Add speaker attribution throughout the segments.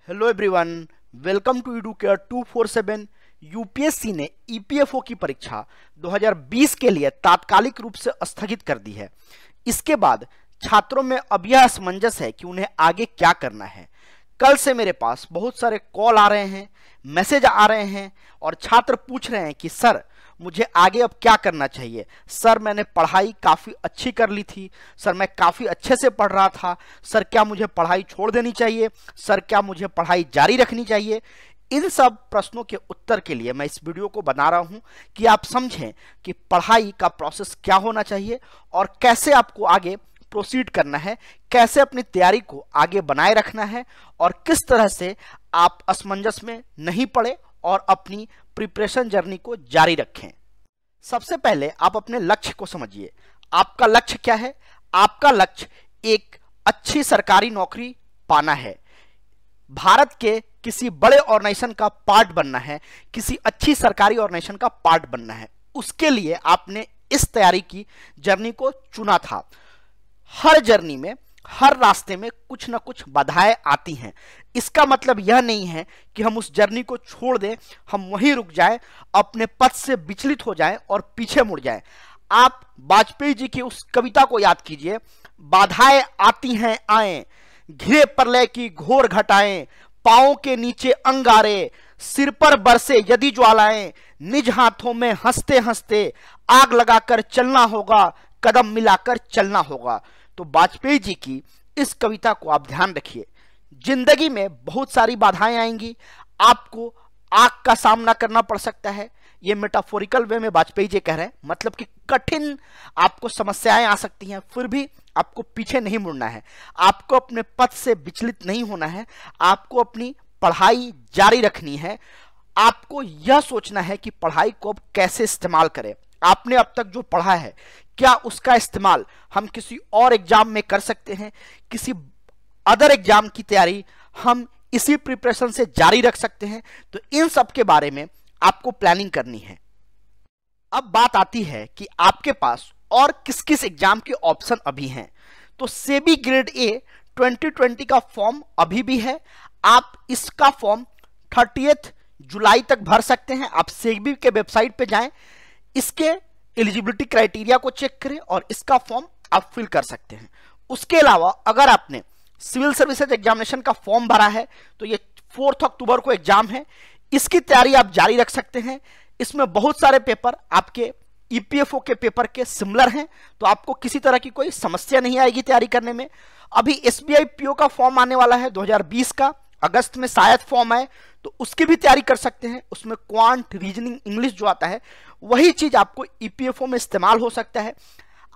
Speaker 1: Hello everyone, welcome to Educare 247। UPSC ने EPFO की परीक्षा 2020 के लिए तात्कालिक रूप से स्थगित कर दी है। इसके बाद छात्रों में अब यह असमंजस है कि उन्हें आगे क्या करना है। कल से मेरे पास बहुत सारे कॉल आ रहे हैं, मैसेज आ रहे हैं और छात्र पूछ रहे हैं कि सर मुझे आगे अब क्या करना चाहिए। सर मैंने पढ़ाई काफ़ी अच्छी कर ली थी, सर मैं काफ़ी अच्छे से पढ़ रहा था, सर क्या मुझे पढ़ाई छोड़ देनी चाहिए, सर क्या मुझे पढ़ाई जारी रखनी चाहिए। इन सब प्रश्नों के उत्तर के लिए मैं इस वीडियो को बना रहा हूं कि आप समझें कि पढ़ाई का प्रोसेस क्या होना चाहिए और कैसे आपको आगे प्रोसीड करना है, कैसे अपनी तैयारी को आगे बनाए रखना है और किस तरह से आप असमंजस में नहीं पड़े और अपनी प्रिपरेशन जर्नी को जारी रखें। सबसे पहले आप अपने लक्ष्य को समझिए। आपका लक्ष्य क्या है? आपका लक्ष्य एक अच्छी सरकारी नौकरी पाना है, भारत के किसी बड़े ऑर्गेनाइजेशन का पार्ट बनना है, किसी अच्छी सरकारी ऑर्गेनाइजेशन का पार्ट बनना है। उसके लिए आपने इस तैयारी की जर्नी को चुना था। हर जर्नी में, हर रास्ते में कुछ ना कुछ बाधाएं आती हैं। इसका मतलब यह नहीं है कि हम उस जर्नी को छोड़ दें, हम वहीं रुक जाएं, अपने पथ से विचलित हो जाएं और पीछे मुड़ जाएं। आप वाजपेयी जी की उस कविता को याद कीजिए, बाधाएं आती हैं आए, घिरे प्रलय की घोर घटाएं, पांवों के नीचे अंगारे, सिर पर बरसे यदि ज्वालाएं, निज हाथों में हंसते हंसते आग लगाकर चलना होगा, कदम मिलाकर चलना होगा। तो वाजपेयी जी की इस कविता को आप ध्यान रखिए। जिंदगी में बहुत सारी बाधाएं आएंगी, आपको आग का सामना करना पड़ सकता है। ये मेटाफोरिकल वे में वाजपेयी जी कह रहे हैं, मतलब कि कठिन आपको समस्याएं आ सकती हैं, फिर भी आपको पीछे नहीं मुड़ना है, आपको अपने पथ से विचलित नहीं होना है, आपको अपनी पढ़ाई जारी रखनी है। आपको यह सोचना है कि पढ़ाई को अब कैसे इस्तेमाल करें। आपने अब तक जो पढ़ा है क्या उसका इस्तेमाल हम किसी और एग्जाम में कर सकते हैं, किसी अदर एग्जाम की तैयारी हम इसी प्रिपरेशन से जारी रख सकते हैं। तो इन सब के बारे में आपको प्लानिंग करनी है। अब बात आती है कि आपके पास और किस किस एग्जाम के ऑप्शन अभी हैं। तो सेबी ग्रेड ए 2020 का फॉर्म अभी भी है। आप इसका फॉर्म 30 जुलाई तक भर सकते हैं। आप सेबी के वेबसाइट पे जाएं, इसके एलिजिबिलिटी क्राइटेरिया को चेक करें और इसका फॉर्म आप फिल कर सकते हैं। उसके अलावा अगर आपने सिविल सर्विसेज एग्जामिनेशन का फॉर्म भरा है तो ये 4 अक्टूबर को एग्जाम है, इसकी तैयारी आप जारी रख सकते हैं। इसमें बहुत सारे पेपर आपके ईपीएफओ के पेपर के सिमिलर हैं, तो आपको किसी तरह की कोई समस्या नहीं आएगी तैयारी करने में। अभी एसबीआई पीओ का फॉर्म आने वाला है 2020 का, अगस्त में शायद फॉर्म आए, तो उसकी भी तैयारी कर सकते हैं। उसमें क्वांट, रीजनिंग, इंग्लिश जो आता है वही चीज आपको ईपीएफओ में इस्तेमाल हो सकता है।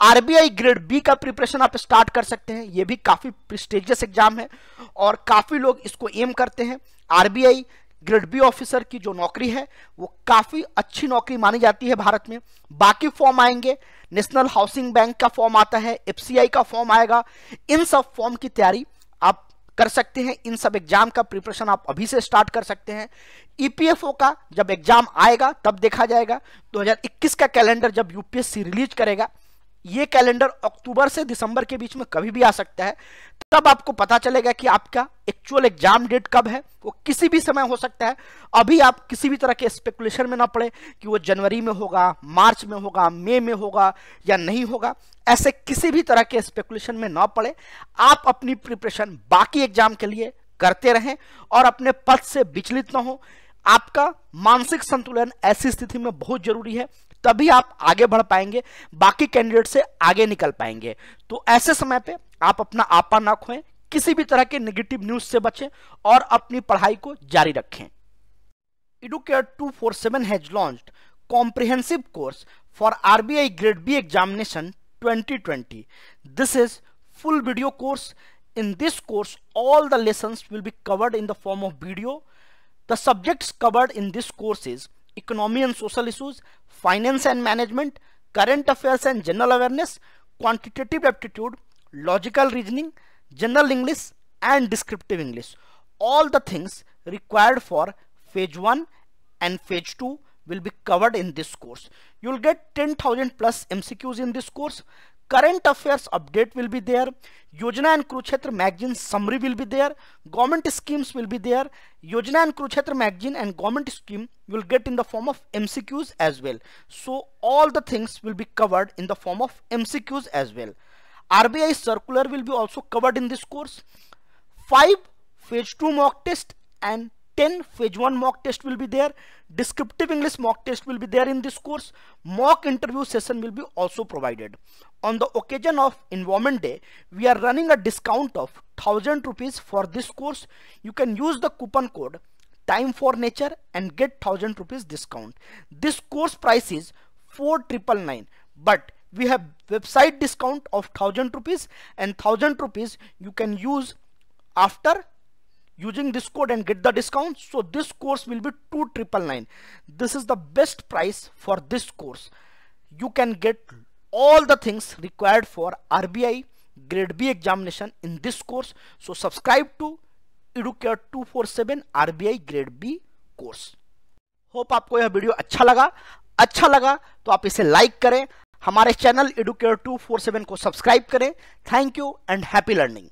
Speaker 1: आरबीआई ग्रेड बी का प्रिपरेशन आप स्टार्ट कर सकते हैं। यह भी काफी प्रेस्टिजियस एग्जाम है और काफी लोग इसको एम करते हैं। आरबीआई ग्रेड बी ऑफिसर की जो नौकरी है वो काफी अच्छी नौकरी मानी जाती है भारत में। बाकी फॉर्म आएंगे, नेशनल हाउसिंग बैंक का फॉर्म आता है, एफसीआई का फॉर्म आएगा। इन सब फॉर्म की तैयारी आप कर सकते हैं। इन सब एग्जाम का प्रिपरेशन आप अभी से स्टार्ट कर सकते हैं। ईपीएफओ का जब एग्जाम आएगा तब देखा जाएगा। 2021 का कैलेंडर जब यूपीएससी रिलीज करेगा, ये कैलेंडर अक्टूबर से दिसंबर के बीच में कभी भी आ सकता है, तब आपको पता चलेगा कि आपका एक्चुअल एग्जाम डेट कब है। वो किसी भी समय हो सकता है। अभी आप किसी भी तरह के स्पेकुलेशन में ना पड़े कि वो जनवरी में होगा, मार्च में होगा, मई में होगा या नहीं होगा। ऐसे किसी भी तरह के स्पेकुलेशन में ना पड़े। आप अपनी प्रिपरेशन बाकी एग्जाम के लिए करते रहें और अपने पथ से विचलित ना हो। आपका मानसिक संतुलन ऐसी स्थिति में बहुत जरूरी है, तभी आप आगे बढ़ पाएंगे, बाकी कैंडिडेट से आगे निकल पाएंगे। तो ऐसे समय पे आप अपना आपा ना खोएं, किसी भी तरह के नेगेटिव न्यूज से बचें और अपनी पढ़ाई को जारी रखें। Educare 247 has launched comprehensive course for RBI grade B examination 2020. This is full video course. In this course, all the lessons will be covered in the form of video. The subjects covered in this course is economy and social issues, finance and management, current affairs and general awareness, quantitative aptitude, logical reasoning, general English and descriptive English. All the things required for phase 1 and phase 2 will be covered in this course. You will get 10,000 plus MCQs in this course. Current affairs update will be there. Yojana and Kurukshetra magazine summary will be there. Government schemes will be there. Yojana and Kurukshetra magazine and government scheme will get in the form of MCQs as well. So all the things will be covered in the form of MCQs as well. RBI circular will be also covered in this course. 5 phase 2 mock test and 10 phase 1 mock test will be there. Descriptive English mock test will be there in this course. Mock interview session will be also provided. On the occasion of Environment Day, we are running a discount of 1000 rupees for this course. You can use the coupon code Time for Nature and get 1000 rupees discount. This course price is 4999, but we have website discount of 1000 rupees and 1000 rupees you can use after using this code and get the discount. So this course will be 2999. This is the best price for this course. You can get all the things required for RBI grade B examination in this course. So subscribe to EduCare 247 RBI grade B course. Hope आपको यह video अच्छा लगा तो आप इसे like करें, हमारे channel EduCare 247 को सब्सक्राइब करें। Thank you and happy learning.